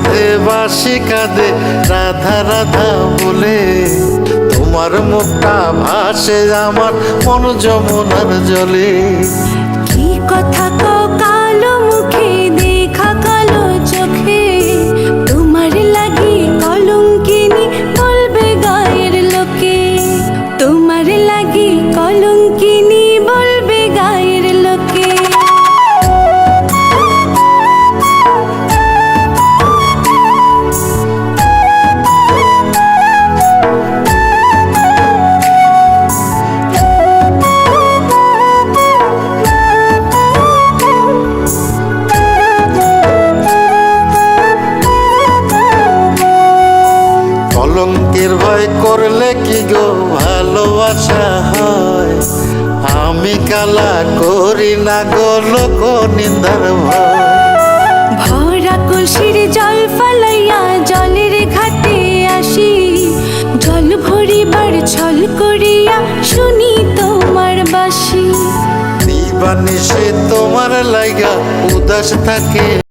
কাঁধে বাঁশি কাঁধে রাধা রাধা বলে, তোমার মুখটা ভাসে আমার মন যমুনার জলে। কি কথা কও কালো মুখে দেখা কালো চোখে, তোমার লাগি কলঙ্কিনী বলবে গায়ের লোকে, তোমার লাগি কলঙ্কিনী বলবে গায়ের লোকে। কলঙ্কের ভয় করলে কি গো ভালোবাসা হয়? আমি কালা করি না গো লোক নিন্দার ভয়। ভরা কলসির জল ফালাইয়া জলের ঘাটে আসি, জল ভরিবার ছল করিয়া শুনি তোমার বাঁশি। দিবানিশে তোমার লাইগা উদাস থাকে